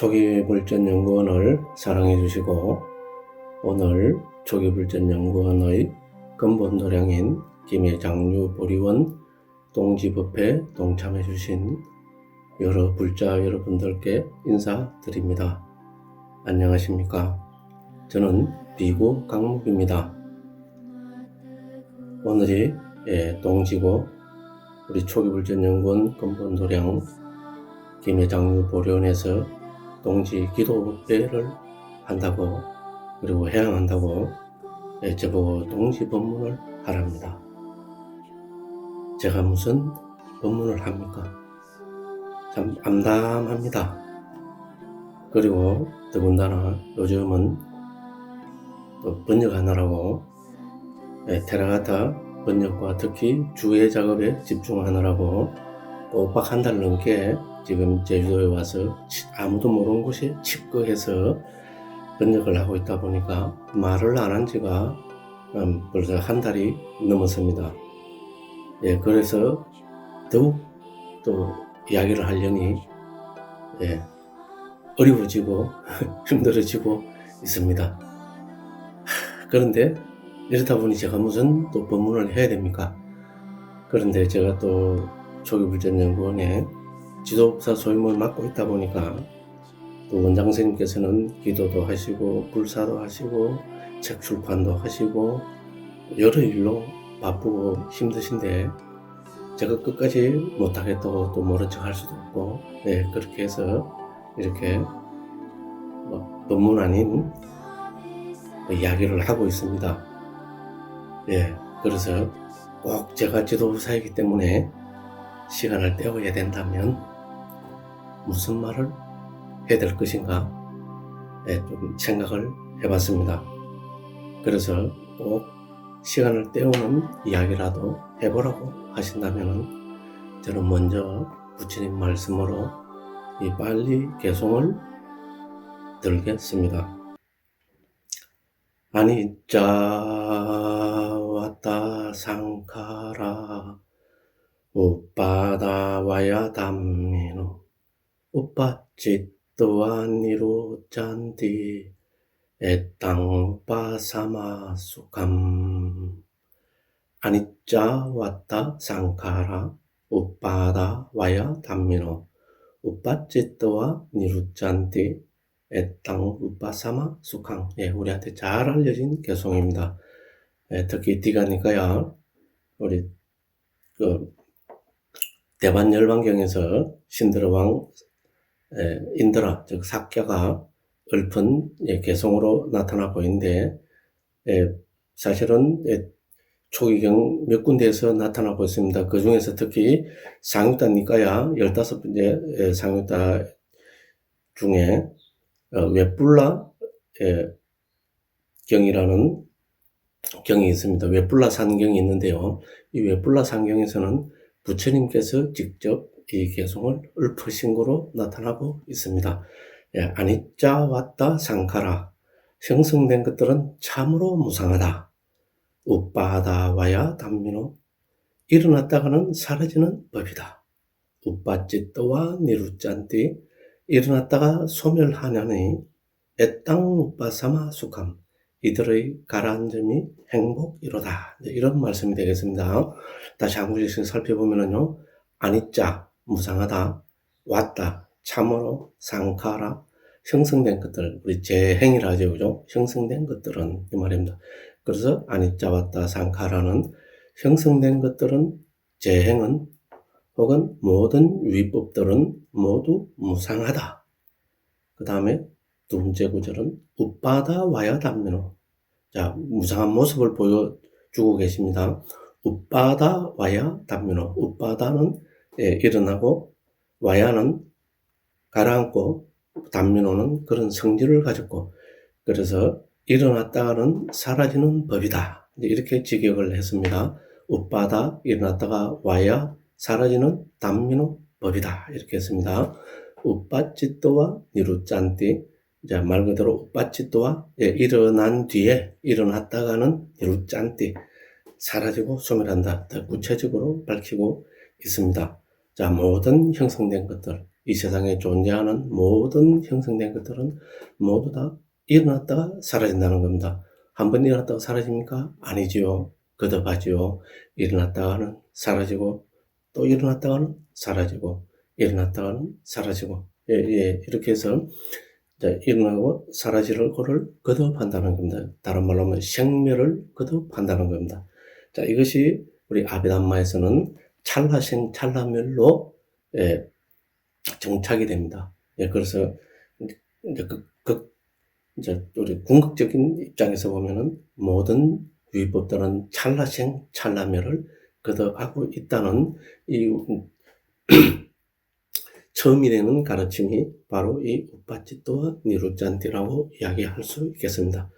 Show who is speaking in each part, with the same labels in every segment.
Speaker 1: 초기불전연구원을 사랑해 주시고 오늘 초기불전연구원의 근본도량인 김해장류보리원 동지법회에 동참해 주신 여러 불자 여러분들께 인사드립니다. 안녕하십니까? 저는 비구 강목입니다. 오늘이 동지고 우리 초기불전연구원 근본도량 김해장류보리원에서 동지 기도회를 한다고 그리고 해양한다고 저보고 동지 법문을 하랍니다. 제가 무슨 법문을 합니까? 참 암담합니다. 그리고 더군다나 요즘은 또 번역하느라고 테라가타 번역과 특히 주해 작업에 집중하느라고 꼬박 한 달 넘게 지금 제주도에 와서 아무도 모르는 곳에 칩거해서 번역을 하고 있다 보니까 말을 안 한 지가 벌써 한 달이 넘었습니다. 그래서 더욱 또 이야기를 하려니 어려워지고 힘들어지고 있습니다. 그런데 이렇다 보니 제가 무슨 또 법문을 해야 됩니까? 그런데 제가 또 초기불전연구원에 지도법사 소임을 맡고 있다 보니까 또 원장 선생님께서는 기도도 하시고 불사도 하시고 책 출판도 하시고 여러 일로 바쁘고 힘드신데 제가 끝까지 못하겠다고 또 모른 척 할 수도 없고 그렇게 해서 이렇게 법문 아닌 이야기를 하고 있습니다. 그래서 꼭 제가 지도법사이기 때문에 시간을 때워야 된다면 무슨 말을 해야 될 것인가 좀 생각을 해봤습니다. 그래서 꼭 시간을 때우는 이야기라도 해보라고 하신다면 저는 먼저 부처님 말씀으로 이 빨리 개송을 들겠습니다. 아니짜 왔다 상카라 우빠다 와야 담미노 우빠짓또와 니로 짠디 에땅 우빠사마 수감 아니짜 왔다 상카라 우빠다 와야 담미노 우빠짓또와 니로 짠디 에땅 우빠사마 수강 우리한테 잘 알려진 개송입니다. 특히 디가니까야 우리 대반열반경에서 신드라왕 인드라 즉 사ఖ్야가 읊은 개송으로 나타나고 있는데 사실은 초기경 몇 군데에서 나타나고 있습니다. 그 중에서 특히 상유타 니까야 15번째 상유타 중에 웨뿔라 경이라는 경이 있습니다. 웨뿔라 산경이 있는데요. 이 웨뿔라 산경에서는 부처님께서 직접 이 개송을 읊으신 거로 나타나고 있습니다. 아니짜 왔다 상카라 형성된 것들은 참으로 무상하다. 우빠다 와야 담미노 일어났다가는 사라지는 법이다. 우빠짓도와 니루짠띠 일어났다가 소멸하냐니 애땅 우빠사마 수감 이들의 가라앉음이 행복이로다. 이런 말씀이 되겠습니다. 다시 한 구절씩 살펴보면요. 아니짜 무상하다. 왔다 참으로 상카라 형성된 것들 우리 재행이라 하죠. 그죠? 형성된 것들은 이 말입니다. 그래서 아니짜 왔다 상카라는 형성된 것들은 재행은 혹은 모든 위법들은 모두 무상하다. 그 다음에 두 번째 구절은 우빠다 와야 담미노. 자, 무상한 모습을 보여주고 계십니다. 우빠다 와야 담미노. 우빠다는 일어나고 와야는 가라앉고 담미노는 그런 성질을 가졌고 그래서 일어났다가는 사라지는 법이다. 이렇게 직역을 했습니다. 우빠다 일어났다가 와야 사라지는 담미노 법이다. 이렇게 했습니다. 우빠짓도와 니루짠띠 자, 말 그대로 우빠짓도와 일어난 뒤에 일어났다가는 니루짠띠 사라지고 소멸한다. 더 구체적으로 밝히고 있습니다. 자, 모든 형성된 것들 이 세상에 존재하는 모든 형성된 것들은 모두 다 일어났다가 사라진다는 겁니다. 한번 일어났다가 사라집니까? 아니지요. 거듭하지요. 일어났다가는 사라지고 또 일어났다가는 사라지고 일어났다가는 사라지고 이렇게 해서 일어나고 사라지는 거를 거듭한다는 겁니다. 다른 말로 하면 생멸을 거듭한다는 겁니다. 자, 이것이 우리 아비담마에서는 찰나생 찰나멸로 정착이 됩니다. 그래서 이제 우리 궁극적인 입장에서 보면은 모든 위법들은 찰나생 찰나멸을 거듭하고 있다는 이 처음이 되는 가르침이 바로 이 우빠찌또와 니루짠티라고 이야기할 수 있겠습니다.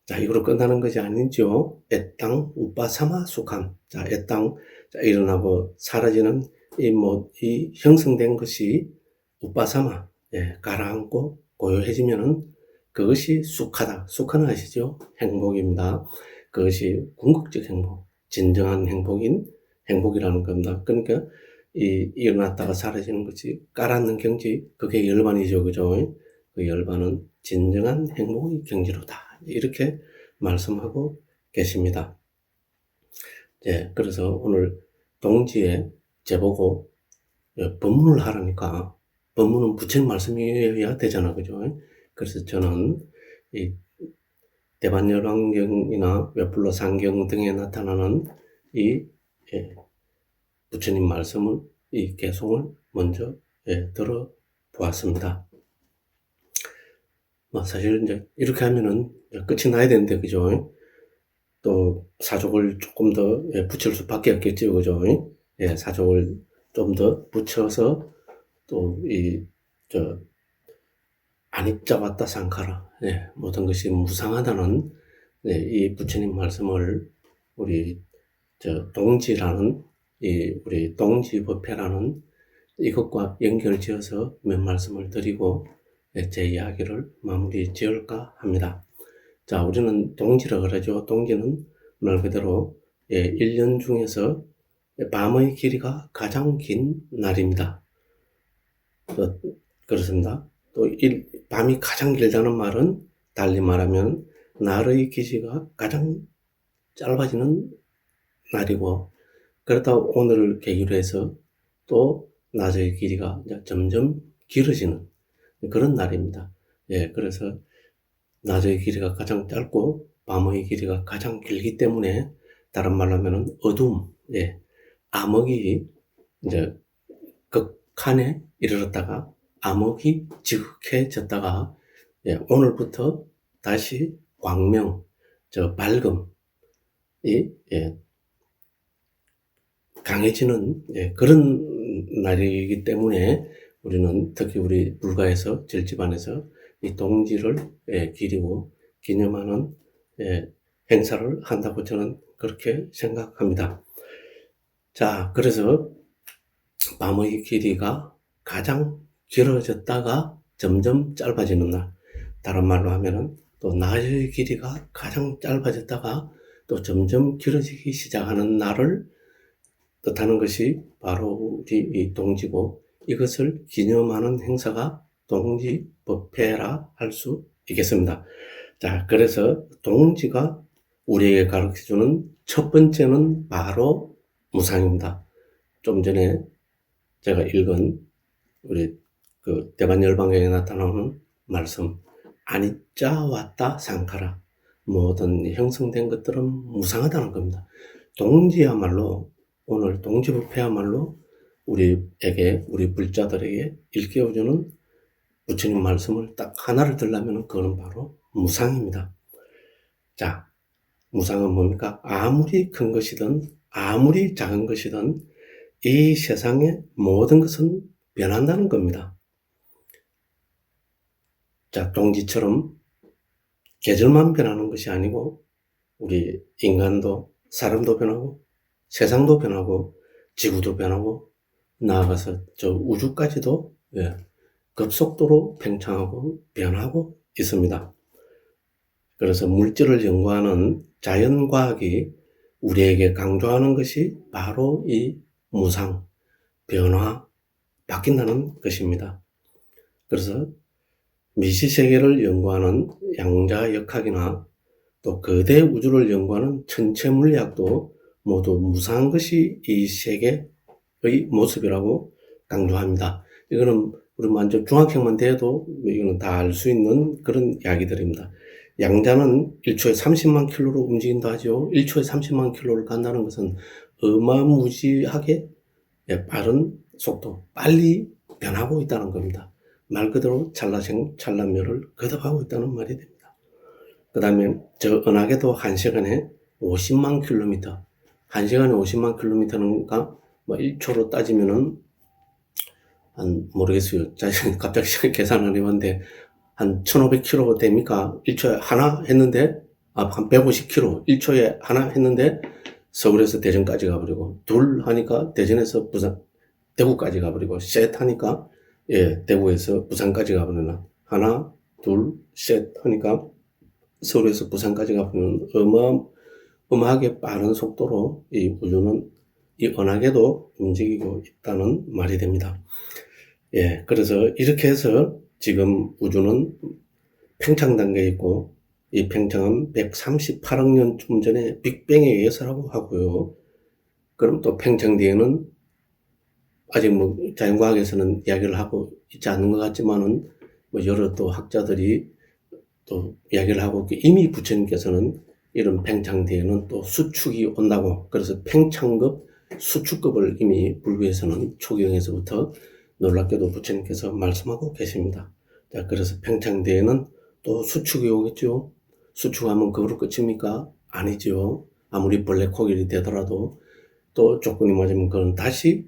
Speaker 1: 자, 이거로 끝나는 것이 아니죠. 애땅 우빠사마 수감. 자, 애땅 일어나고 사라지는 이 형성된 것이 우빠사마 가라앉고 고요해지면은 그것이 수카다. 수카는 아시죠? 행복입니다. 그것이 궁극적 행복, 진정한 행복이라는 겁니다. 그러니까 일어났다가 사라지는 것이 가라앉는 경지, 그게 열반이죠. 그죠? 그 열반은 진정한 행복의 경지로다. 이렇게 말씀하고 계십니다. 그래서 오늘 동지에 제보고 법문을 하라니까 법문은 부처님 말씀이어야 되잖아. 그죠? 그래서 저는 이 대반열왕경이나 웹불로 상경 등에 나타나는 이 부처님 말씀을 이 개송을 먼저 들어보았습니다. 사실 이제 이렇게 하면은 끝이 나야 되는데 그죠? 또 사족을 조금 더 붙일 수밖에 없겠죠, 그죠? 사족을 좀 더 붙여서 또 아닙자 왔다 상카라 모든 것이 무상하다는 이 부처님 말씀을 우리 동지라는 우리 동지법회라는 이것과 연결지어서 몇 말씀을 드리고 제 이야기를 마무리 지을까 합니다. 자, 우리는 동지라 그러죠. 동지는 말 그대로 1년 중에서 밤의 길이가 가장 긴 날입니다. 그렇습니다. 또 밤이 가장 길다는 말은 달리 말하면 날의 기시가 가장 짧아지는 날이고, 그렇다 오늘을 계기로 해서 또 낮의 길이가 점점 길어지는 그런 날입니다. 그래서 낮의 길이가 가장 짧고 밤의 길이가 가장 길기 때문에 다른 말로 하면 어둠, 암흑이 이제 극한에 이르렀다가 암흑이 지극해졌다가 오늘부터 다시 광명, 밝음이 강해지는 그런 날이기 때문에 우리는 특히 우리 불가에서 절집안에서 이 동지를 기리고 기념하는 행사를 한다고 저는 그렇게 생각합니다. 자, 그래서 밤의 길이가 가장 길어졌다가 점점 짧아지는 날, 다른 말로 하면은 또 낮의 길이가 가장 짧아졌다가 또 점점 길어지기 시작하는 날을 뜻하는 것이 바로 우리 이 동지고, 이것을 기념하는 행사가 동지법회라 할 수 있겠습니다. 자, 그래서 동지가 우리에게 가르쳐주는 첫 번째는 바로 무상입니다. 좀 전에 제가 읽은 우리 대반열반경에 나타나는 말씀, 아니짜 왔다 상카라, 모든 형성된 것들은 무상하다는 겁니다. 동지야말로, 오늘 동지법회야말로 우리에게, 우리 불자들에게 일깨워주는 부처님 말씀을 딱 하나를 들려면 그거는 바로 무상입니다. 자, 무상은 뭡니까? 아무리 큰 것이든 아무리 작은 것이든 이 세상의 모든 것은 변한다는 겁니다. 자, 동지처럼 계절만 변하는 것이 아니고 우리 인간도, 사람도 변하고 세상도 변하고 지구도 변하고 나아가서 우주까지도 급속도로 팽창하고 변하고 있습니다. 그래서 물질을 연구하는 자연과학이 우리에게 강조하는 것이 바로 이 무상, 변화, 바뀐다는 것입니다. 그래서 미시세계를 연구하는 양자역학이나 또 거대 우주를 연구하는 천체물리학도 모두 무상한 것이 이 세계의 모습이라고 강조합니다. 이거는 우리 먼저 중학생만 돼도 이거는 다 알 수 있는 그런 이야기들입니다. 양자는 1초에 30만 킬로로 움직인다 하죠. 1초에 30만 킬로를 간다는 것은 어마무지하게 빠른 속도, 빨리 변하고 있다는 겁니다. 말 그대로 찰나생찰나멸을 거듭하고 있다는 말이 됩니다. 그 다음에 저 은하계도 1시간에 50만 킬로미터, 1시간에 50만 킬로미터는가 뭐 1초로 따지면은 한 모르겠어요. 갑자기 계산 안 해봤는데 한 1500km 됩니까? 1초에 하나 했는데 한 150km 1초에 하나 했는데 서울에서 대전까지 가버리고, 둘 하니까 대전에서 부산 대구까지 가버리고, 셋 하니까 대구에서 부산까지 가버리나, 하나 둘 셋 하니까 서울에서 부산까지 가버리는 어마어마하게 빠른 속도로 이 우주는 이 은하계도 움직이고 있다는 말이 됩니다. 그래서 이렇게 해서 지금 우주는 팽창 단계에 있고, 이 팽창은 138억 년쯤 전에 빅뱅에 의해서라고 하고요. 그럼 또 팽창 뒤에는 아직 뭐 자연과학에서는 이야기를 하고 있지 않는 것 같지만은 뭐 여러 또 학자들이 또 이야기를 하고, 이미 부처님께서는 이런 팽창 뒤에는 또 수축이 온다고, 그래서 팽창급, 수축급을 이미 불교에서는 초기경에서부터 놀랍게도 부처님께서 말씀하고 계십니다. 자, 그래서 팽창 뒤에는 또 수축이 오겠죠. 수축하면 그거로 끝입니까? 아니죠. 아무리 블랙홀이 되더라도 또 조건이 맞으면 그건 다시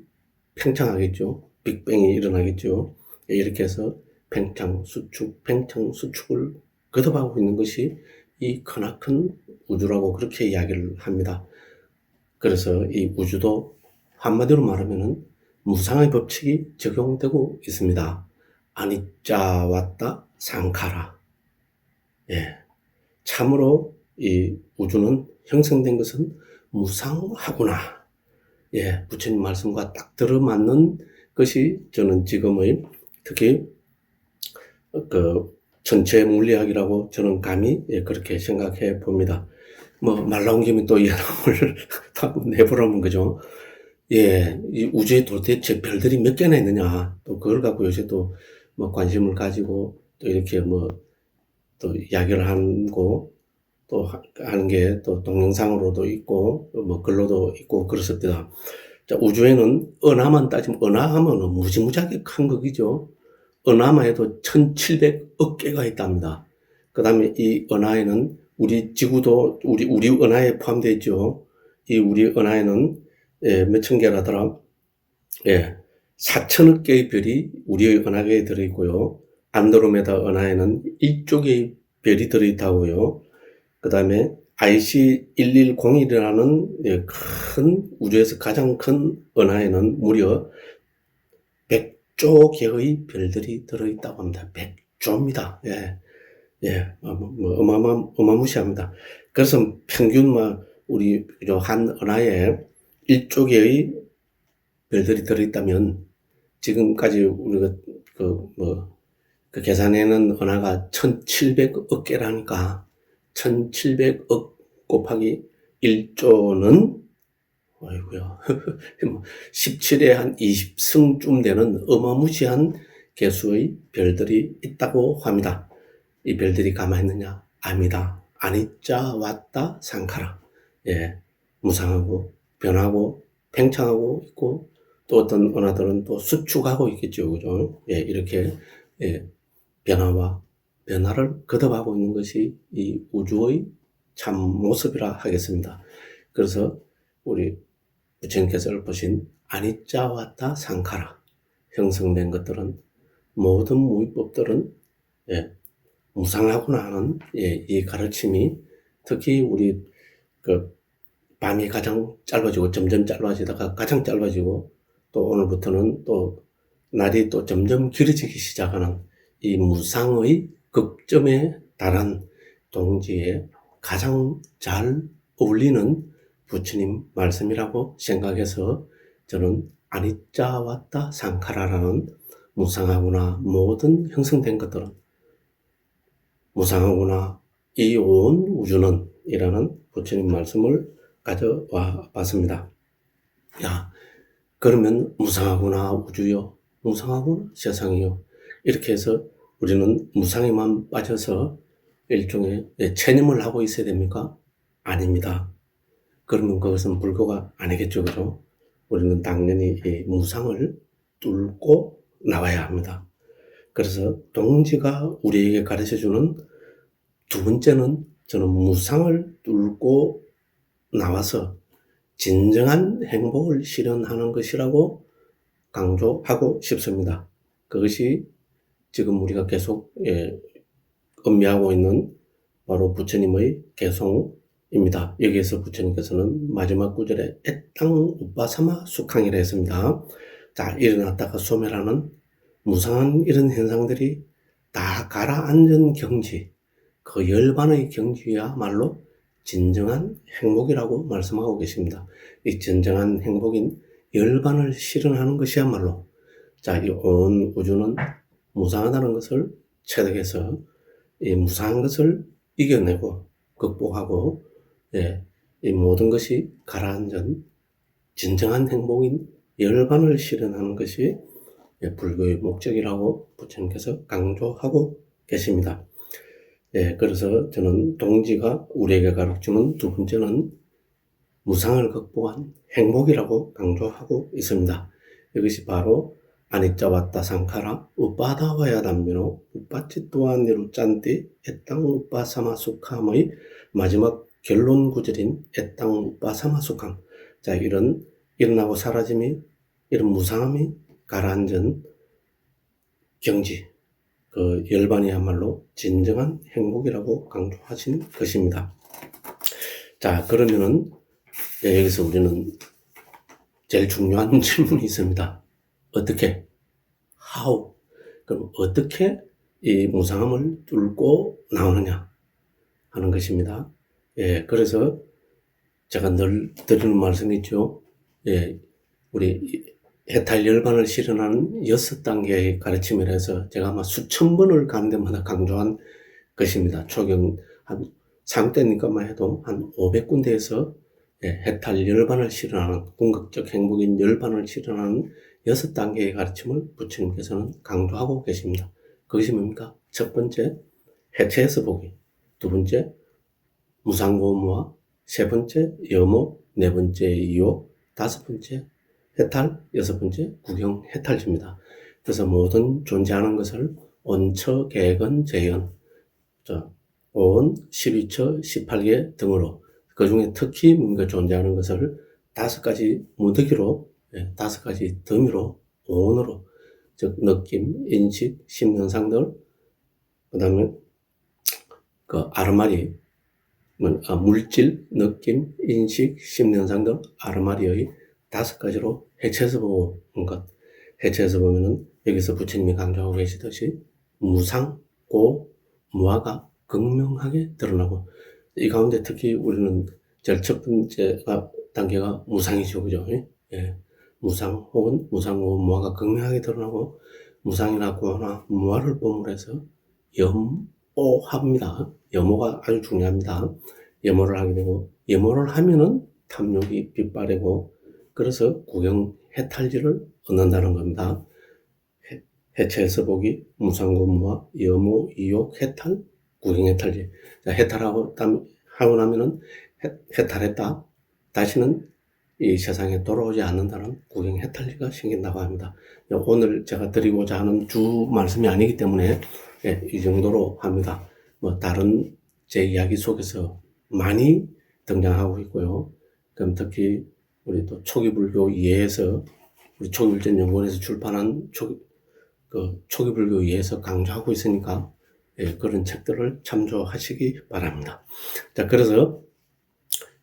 Speaker 1: 팽창하겠죠. 빅뱅이 일어나겠죠. 이렇게 해서 팽창, 수축을 거듭하고 있는 것이 이 크나큰 우주라고 그렇게 이야기를 합니다. 그래서 이 우주도 한마디로 말하면은 무상의 법칙이 적용되고 있습니다. 아니짜 왔다 상카라. 참으로 이 우주는 형성된 것은 무상하구나. 부처님 말씀과 딱 들어맞는 것이 저는 지금의 특히 그 전체 물리학이라고 저는 감히 그렇게 생각해 봅니다. 뭐 말 나온 김에 또 예람을 내보라면 그죠? 이 우주에 도대체 별들이 몇 개나 있느냐, 또 그걸 갖고 요새 또 뭐 관심을 가지고 또 이렇게 뭐 또 이야기를 하고 또 하는 게 또 동영상으로도 있고 뭐 글로도 있고 그렇습니다. 자, 우주에는 은하만 따지면 은하하면 무지무지하게 큰 거기죠. 은하만 해도 1700억 개가 있답니다. 그 다음에 이 은하에는 우리 지구도 우리 은하에 포함되어 있죠. 이 우리 은하에는 몇천 개라더라. 4천억 개의 별이 우리의 은하계에 들어있고요. 안드로메다 은하에는 1조 개의 별이 들어있다고요. 그 다음에 IC1101이라는 큰 우주에서 가장 큰 은하에는 무려 100조 개의 별들이 들어있다고 합니다. 100조입니다. 어마무시합니다. 그래서 평균 우리 한 은하에 1조 개의 별들이 들어있다면 지금까지 우리가 그 계산에는 은하가 1700억 개라니까 1700억 곱하기 1조는 아이고야 17에 한 20승쯤 되는 어마무시한 개수의 별들이 있다고 합니다. 이 별들이 가만히 있느냐? 아니다. 아니짜 왔다 상카라. 무상하고 변하고 팽창하고 있고 또 어떤 은하들은 또 수축하고 있겠죠. 그죠? 이렇게 변화와 변화를 거듭하고 있는 것이 이 우주의 참 모습이라 하겠습니다. 그래서 우리 부처님께서 읊으신 아니짜 왔다 상카라, 형성된 것들은 모든 무위법들은 무상하구나 하는 이 가르침이 특히 우리 그 밤이 가장 짧아지고 점점 짧아지다가 가장 짧아지고 또 오늘부터는 또 날이 또 점점 길어지기 시작하는 이 무상의 극점에 달한 동지에 가장 잘 어울리는 부처님 말씀이라고 생각해서 저는 아니짜 왔다 상카라라는 무상하구나 모든 형성된 것들은 무상하구나 이 온 우주는 이라는 부처님 말씀을 가져와 봤습니다. 야, 그러면 무상하구나 우주요, 무상하구나 세상이요, 이렇게 해서 우리는 무상에만 빠져서 일종의 체념을 하고 있어야 됩니까? 아닙니다. 그러면 그것은 불교가 아니겠죠, 그죠? 우리는 당연히 이 무상을 뚫고 나와야 합니다. 그래서 동지가 우리에게 가르쳐주는 두 번째는 저는 무상을 뚫고 나와서 진정한 행복을 실현하는 것이라고 강조하고 싶습니다. 그것이 지금 우리가 계속 음미하고 있는 바로 부처님의 개송입니다. 여기에서 부처님께서는 마지막 구절에 애땅 우빠사마 수캉이라 했습니다. 자, 일어났다가 소멸하는 무상한 이런 현상들이 다 가라앉은 경지, 그 열반의 경지야말로 진정한 행복이라고 말씀하고 계십니다. 이 진정한 행복인 열반을 실현하는 것이야말로, 자, 이 온 우주는 무상하다는 것을 체득해서 이 무상한 것을 이겨내고 극복하고, 이 모든 것이 가라앉은 진정한 행복인 열반을 실현하는 것이 불교의 목적이라고 부처님께서 강조하고 계십니다. 그래서 저는 동지가 우리에게 가르치는 두 번째는 무상을 극복한 행복이라고 강조하고 있습니다. 이것이 바로 아니짜 왔다 상카라 우빠다와야 담미노 우빠치 또한 니루 짠띠 애땅 우빠사마 수캄의 마지막 결론 구절인 애땅 우빠사마 수캄. 자, 이런 일어나고 사라짐이, 이런 무상함이 가라앉은 경지, 그 열반이야말로 진정한 행복이라고 강조하신 것입니다. 자, 그러면은 여기서 우리는 제일 중요한 질문이 있습니다. 어떻게? How? 그럼 어떻게 이 무상함을 뚫고 나오느냐 하는 것입니다. 그래서 제가 늘 드리는 말씀이 있죠. 우리 해탈 열반을 실현하는 6단계의 가르침이라 해서 제가 아마 수천 번을 가는 데마다 강조한 것입니다. 초경 한 상때니까만 해도 한 500군데에서 해탈 열반을 실현하는, 궁극적 행복인 열반을 실현하는 6단계의 가르침을 부처님께서는 강조하고 계십니다. 그것이 뭡니까? 첫 번째, 해체해서 보기. 두 번째, 무상고무화. 세 번째, 여모. 네 번째, 이욕. 다섯 번째, 해탈. 여섯 번째, 구경 해탈입니다. 그래서 모든 존재하는 것을 온처, 개건, 재현, 온, 12처, 18개 등으로, 그 중에 특히 뭔가 존재하는 것을 5가지 무더기로, 5가지 더미로, 온으로, 즉 느낌, 인식, 심현상들, 그 다음에 그 아르마리, 물질, 느낌, 인식, 심현상들, 아르마리의 5가지로 해체해서 보는 것. 해체해서 보면은 여기서 부처님이 강조하고 계시듯이 무상, 고, 무아가 극명하게 드러나고, 이 가운데 특히 우리는 제일 첫 번째 단계가 무상이죠. 그죠? 무상 혹은 무상고 무아가 극명하게 드러나고, 무상이나 고나 무아를 봄으로 해서 염오합니다. 염오가 아주 중요합니다. 염오를 하게 되고, 염오를 하면은 탐욕이 빗발이고, 그래서 구경 해탈지를 얻는다는 겁니다. 해체해서 보기, 무상고 무아, 염오, 이욕, 해탈, 구경 해탈지. 자, 해탈하고 나면은 해탈했다. 다시는 이 세상에 돌아오지 않는다는 구경 해탈지가 생긴다고 합니다. 오늘 제가 드리고자 하는 주 말씀이 아니기 때문에 이 정도로 합니다. 다른 제 이야기 속에서 많이 등장하고 있고요. 그럼 특히 우리 또 초기불교 이해에서, 우리 초기불전연구원에서 출판한 초기불교 이해에서 강조하고 있으니까 그런 책들을 참조하시기 바랍니다. 자, 그래서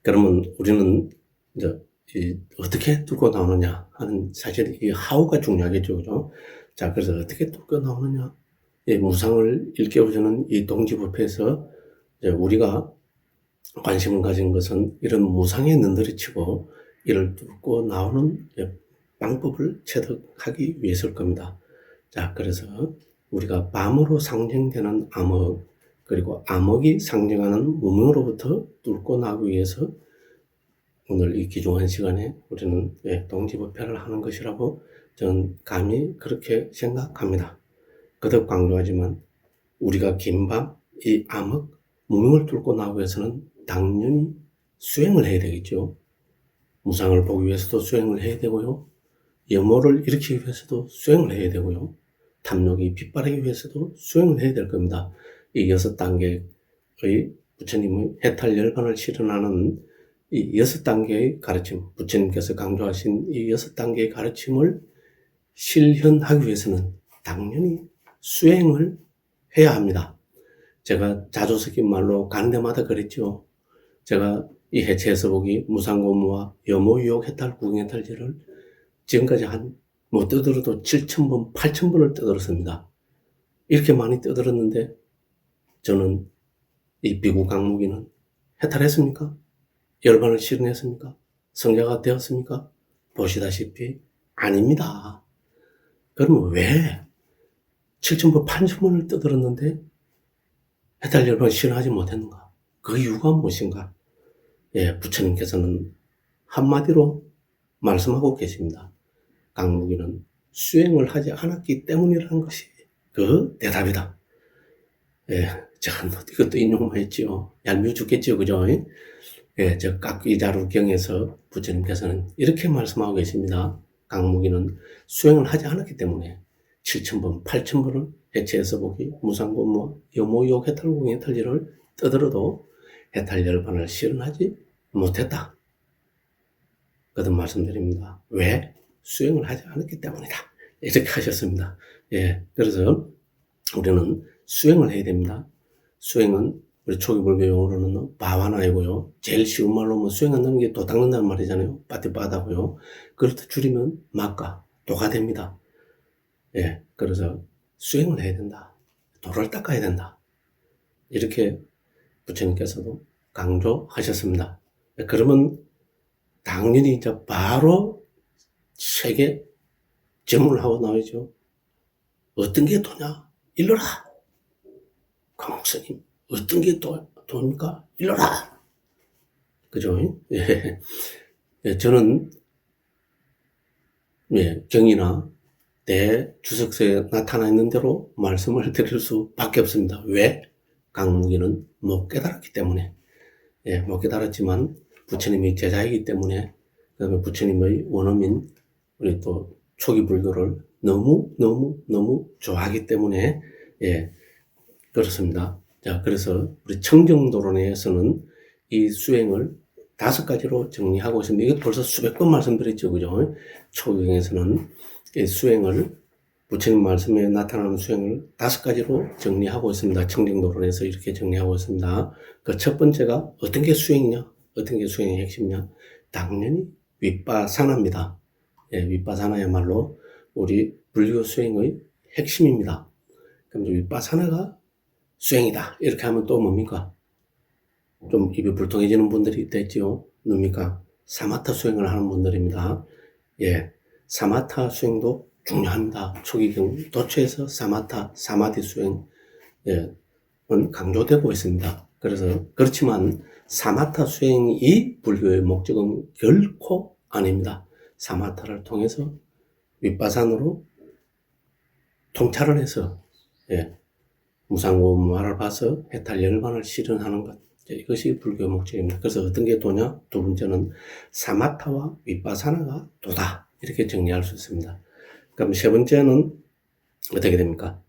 Speaker 1: 그러면 우리는 이제 어떻게 뚫고 나오느냐 하는, 사실 이 how가 중요하겠죠, 그죠? 자, 그래서 어떻게 뚫고 나오느냐? 무상을 일깨워주는 이 동지법에서 우리가 관심을 가진 것은 이런 무상에 능들이치고 이를 뚫고 나오는 방법을 체득하기 위해서일 겁니다. 자, 그래서 우리가 밤으로 상징되는 암흑, 그리고 암흑이 상징하는 무명으로부터 뚫고 나가기 위해서 오늘 이 귀중한 시간에 우리는 동지부패를 하는 것이라고 저는 감히 그렇게 생각합니다. 거듭 강조하지만 우리가 긴밤 이 암흑, 무명을 뚫고 나가기 위해서는 당연히 수행을 해야 되겠죠. 무상을 보기 위해서도 수행을 해야 되고요. 염호를 일으키기 위해서도 수행을 해야 되고요. 탐욕이 빗바라기 위해서도 수행을 해야 될 겁니다. 이 6단계의 부처님의 해탈 열반을 실현하는 이 6단계의 가르침, 부처님께서 강조하신 이 6단계의 가르침을 실현하기 위해서는 당연히 수행을 해야 합니다. 제가 자주 섞인 말로 가는 데마다 그랬죠. 제가 이 해체해서 보기 무상고무와 염호유혹 해탈 구경해탈제를 지금까지 못 떠들어도 7,000번, 8,000번을 떠들었습니다. 이렇게 많이 떠들었는데 저는 이 비구 강무기는 해탈했습니까? 열반을 실현했습니까? 성자가 되었습니까? 보시다시피 아닙니다. 그러면 왜 7,000번, 8,000번을 떠들었는데 해탈 열반을 실현하지 못했는가? 그 이유가 무엇인가? 부처님께서는 한마디로 말씀하고 계십니다. 강무기는 수행을 하지 않았기 때문이라는 것이 그 대답이다. 제가 이것도 인용만 했지요. 얄미워 죽겠죠, 그죠? 저 깍귀자루경에서 부처님께서는 이렇게 말씀하고 계십니다. 강무기는 수행을 하지 않았기 때문에 7,000번, 8,000번을 해체해서 보기, 무상고무, 염호유혹 해탈공 해탈지를 떠들어도 해탈 열반을 실현하지 못했다. 거듭 말씀드립니다. 왜? 수행을 하지 않았기 때문이다. 이렇게 하셨습니다. 그래서 우리는 수행을 해야 됩니다. 수행은 우리 초기 불교 용어로는 바와나이고요. 제일 쉬운 말로 뭐 수행한다는 게 도 닦는다는 말이잖아요. 빠띠빠다고요. 그렇다 줄이면 막가, 도가 됩니다. 그래서 수행을 해야 된다. 도를 닦아야 된다. 이렇게 부처님께서도 강조하셨습니다. 그러면 당연히 이제 바로 세계 질문을 하고 나오죠. 어떤 게 도냐? 일러라. 강목스님, 어떤 게 도입니까? 일러라. 그죠? 저는 경이나 대주석서에 나타나 있는 대로 말씀을 드릴 수밖에 없습니다. 왜? 강무기는 못 깨달았기 때문에. 못 깨달았지만 부처님이 제자이기 때문에, 그다음에 부처님의 원어민 우리 또 초기 불교를 너무 좋아하기 때문에 그렇습니다. 자, 그래서 우리 청정도론에서는 이 수행을 5가지로 정리하고 있습니다. 이거 벌써 수백 번 말씀드렸죠, 그죠? 초경에서는 이 수행을 부처님 말씀에 나타나는 수행을 5가지로 정리하고 있습니다. 청정도론에서 이렇게 정리하고 있습니다. 그 첫 번째가 어떤 게 수행이냐? 어떤 게 수행의 핵심이냐? 당연히 윗바사나입니다. 윗바사나야말로 우리 불교 수행의 핵심입니다. 그럼 윗바사나가 수행이다. 이렇게 하면 또 뭡니까? 좀 입이 불통해지는 분들이 있겠죠. 뭡니까? 사마타 수행을 하는 분들입니다. 사마타 수행도 중요합니다. 초기경 도처에서 사마타, 사마디 수행은 강조되고 있습니다. 그래서 그렇지만 사마타 수행이 불교의 목적은 결코 아닙니다. 사마타를 통해서 윗바산으로 통찰을 해서 무상고무화를 봐서 해탈 열반을 실현하는 것, 이것이 불교의 목적입니다. 그래서 어떤 게 도냐? 두 번째는 사마타와 윗바사나가 도다, 이렇게 정리할 수 있습니다. 그럼 세 번째는 어떻게 됩니까?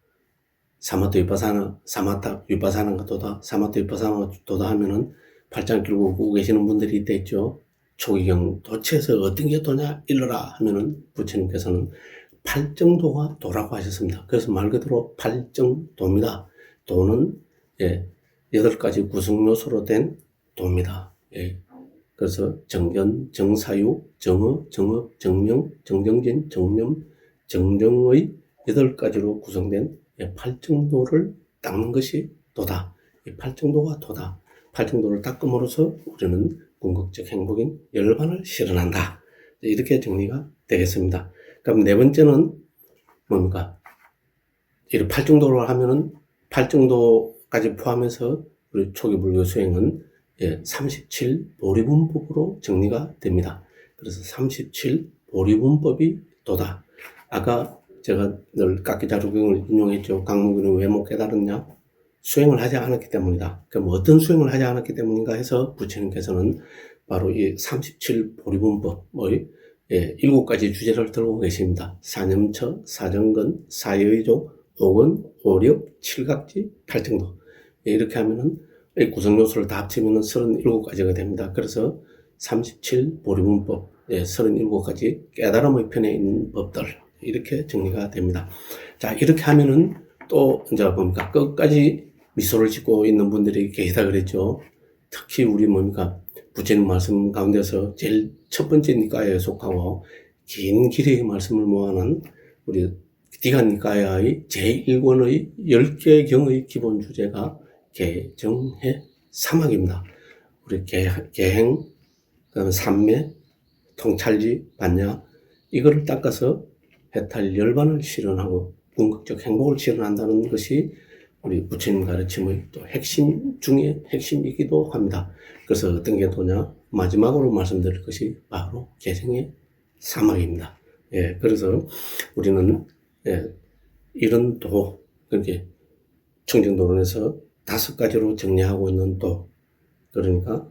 Speaker 1: 사마타 윗바사나, 사마타 윗바사나가 도다, 사마타 윗바사나가 도다 하면은 팔짱 끼고 보고 계시는 분들이 있겠죠. 초기경 도처에서 어떤 게 도냐? 일러라 하면은 부처님께서는 팔정도가 도라고 하셨습니다. 그래서 말 그대로 팔정도입니다. 도는 8가지 구성 요소로 된 도입니다. 그래서 정견, 정사유, 정어, 정업, 정명, 정정진, 정념, 정정의 8가지로 구성된 팔정도를 닦는 것이 도다. 이 팔정도가 도다. 팔정도를 닦음으로써 우리는 궁극적 행복인 열반을 실현한다. 이렇게 정리가 되겠습니다. 그럼 네 번째는 뭡니까? 이를 8정도로 하면은 8정도까지 포함해서 우리 초기 불교 수행은 37 보리분법으로 정리가 됩니다. 그래서 37 보리분법이 도다. 아까 제가 늘 깎기자루경을 인용했죠. 강무기는 왜 못 깨달았냐? 수행을 하지 않았기 때문이다. 그럼 어떤 수행을 하지 않았기 때문인가 해서 부처님께서는 바로 이 37 보리분법의 7가지 주제를 들고 계십니다. 사념처, 사정근, 사여의종, 오근, 오력, 칠각지, 팔정도. 이렇게 하면은 구성 요소를 다 합치면은 37가지가 됩니다. 그래서 37 보리분법, 37가지 깨달음의 편에 있는 법들, 이렇게 정리가 됩니다. 자, 이렇게 하면은 또 이제 뭡니까? 끝까지 미소를 짓고 있는 분들이 계시다 그랬죠. 특히 우리 뭡니까? 부처님 말씀 가운데서 제일 첫 번째 니까야에 속하고 긴 길이의 말씀을 모아놓은 우리 디간니까야의 제1권의 10개 경의 기본 주제가 개정해 사막입니다. 우리 개행, 그다음에 삼매, 통찰지, 반야, 이거를 닦아서 해탈 열반을 실현하고 궁극적 행복을 실현한다는 것이 우리 부처님 가르침의 또 핵심 중에 핵심이기도 합니다. 그래서 어떤 게 도냐? 마지막으로 말씀드릴 것이 바로 개정의 사막입니다. 그래서 우리는 이런 도, 그렇게 청정도론에서 5가지로 정리하고 있는 도, 그러니까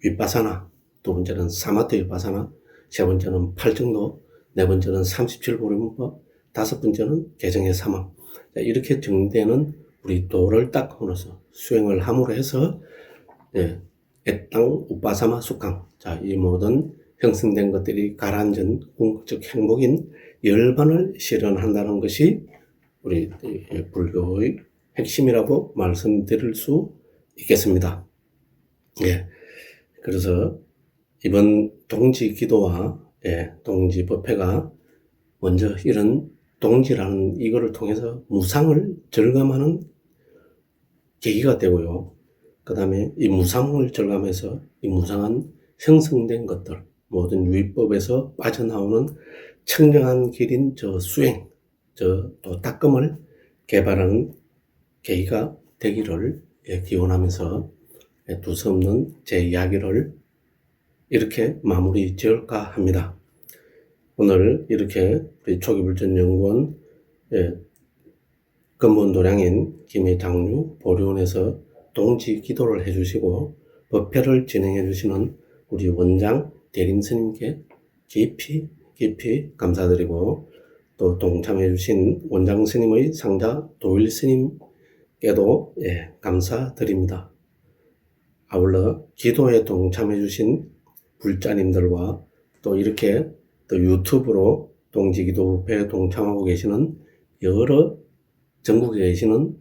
Speaker 1: 윗바사나, 두 번째는 사마트 윗바사나, 세 번째는 8정도, 네 번째는 37 보리문법, 5번째는 개정의 사막. 이렇게 정리되는 우리 도를 닦음으로써 수행을 함으로 해서 애땅 우빠사마 숙강, 자, 이 모든 형성된 것들이 가라앉은 궁극적 행복인 열반을 실현한다는 것이 우리 불교의 핵심이라고 말씀드릴 수 있겠습니다. 그래서 이번 동지 기도와 동지 법회가 먼저 이런 동지라는 이거를 통해서 무상을 절감하는 계기가 되고요. 그 다음에 이 무상을 절감해서 이 무상한 형성된 것들, 모든 유의법에서 빠져나오는 청정한 길인 저 수행, 저 또 닦음을 개발하는 계기가 되기를 기원하면서 두서없는 제 이야기를 이렇게 마무리 지을까 합니다. 오늘 이렇게 우리 초기불전연구원 근본도량인 김해장류 보리원에서 동지 기도를 해주시고 법회를 진행해 주시는 우리 원장 대림스님께 깊이 감사드리고 또 동참해 주신 원장 스님의 상자 도일 스님께도 감사드립니다. 아울러 기도에 동참해 주신 불자님들과 또 이렇게 또 유튜브로 동지기도회에 동참하고 계시는 여러 전국에 계시는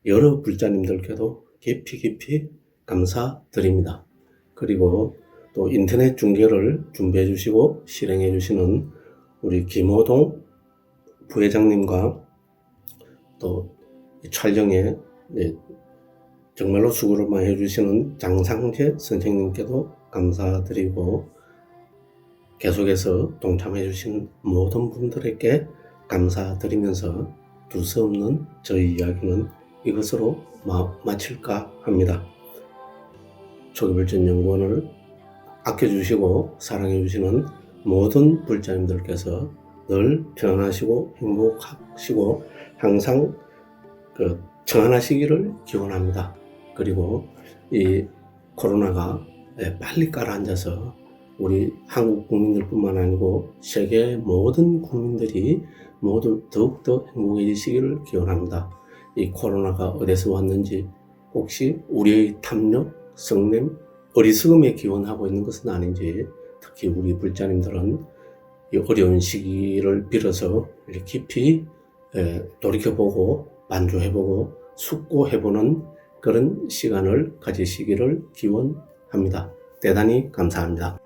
Speaker 1: 여러 불자님들께도 깊이 감사드립니다. 그리고 또 인터넷 중계를 준비해 주시고 실행해 주시는 우리 김호동 부회장님과 또 촬영에 정말로 수고를 많이 해주시는 장상재 선생님께도 감사드리고 계속해서 동참해 주신 모든 분들에게 감사드리면서 두서없는 저희 이야기는 이것으로 마칠까 합니다. 초기불전연구원을 아껴주시고 사랑해주시는 모든 불자님들께서 늘 편안하시고 행복하시고 항상 청안하시기를 기원합니다. 그리고 이 코로나가 빨리 가라앉아서 우리 한국 국민들뿐만 아니고 세계 모든 국민들이 모두 더욱더 행복해지시기를 기원합니다. 이 코로나가 어디서 왔는지 혹시 우리의 탐욕, 성냄, 어리석음에 기원하고 있는 것은 아닌지 특히 우리 불자님들은 이 어려운 시기를 빌어서 깊이 돌이켜보고 만조해보고 숙고해보는 그런 시간을 가지시기를 기원합니다. 대단히 감사합니다.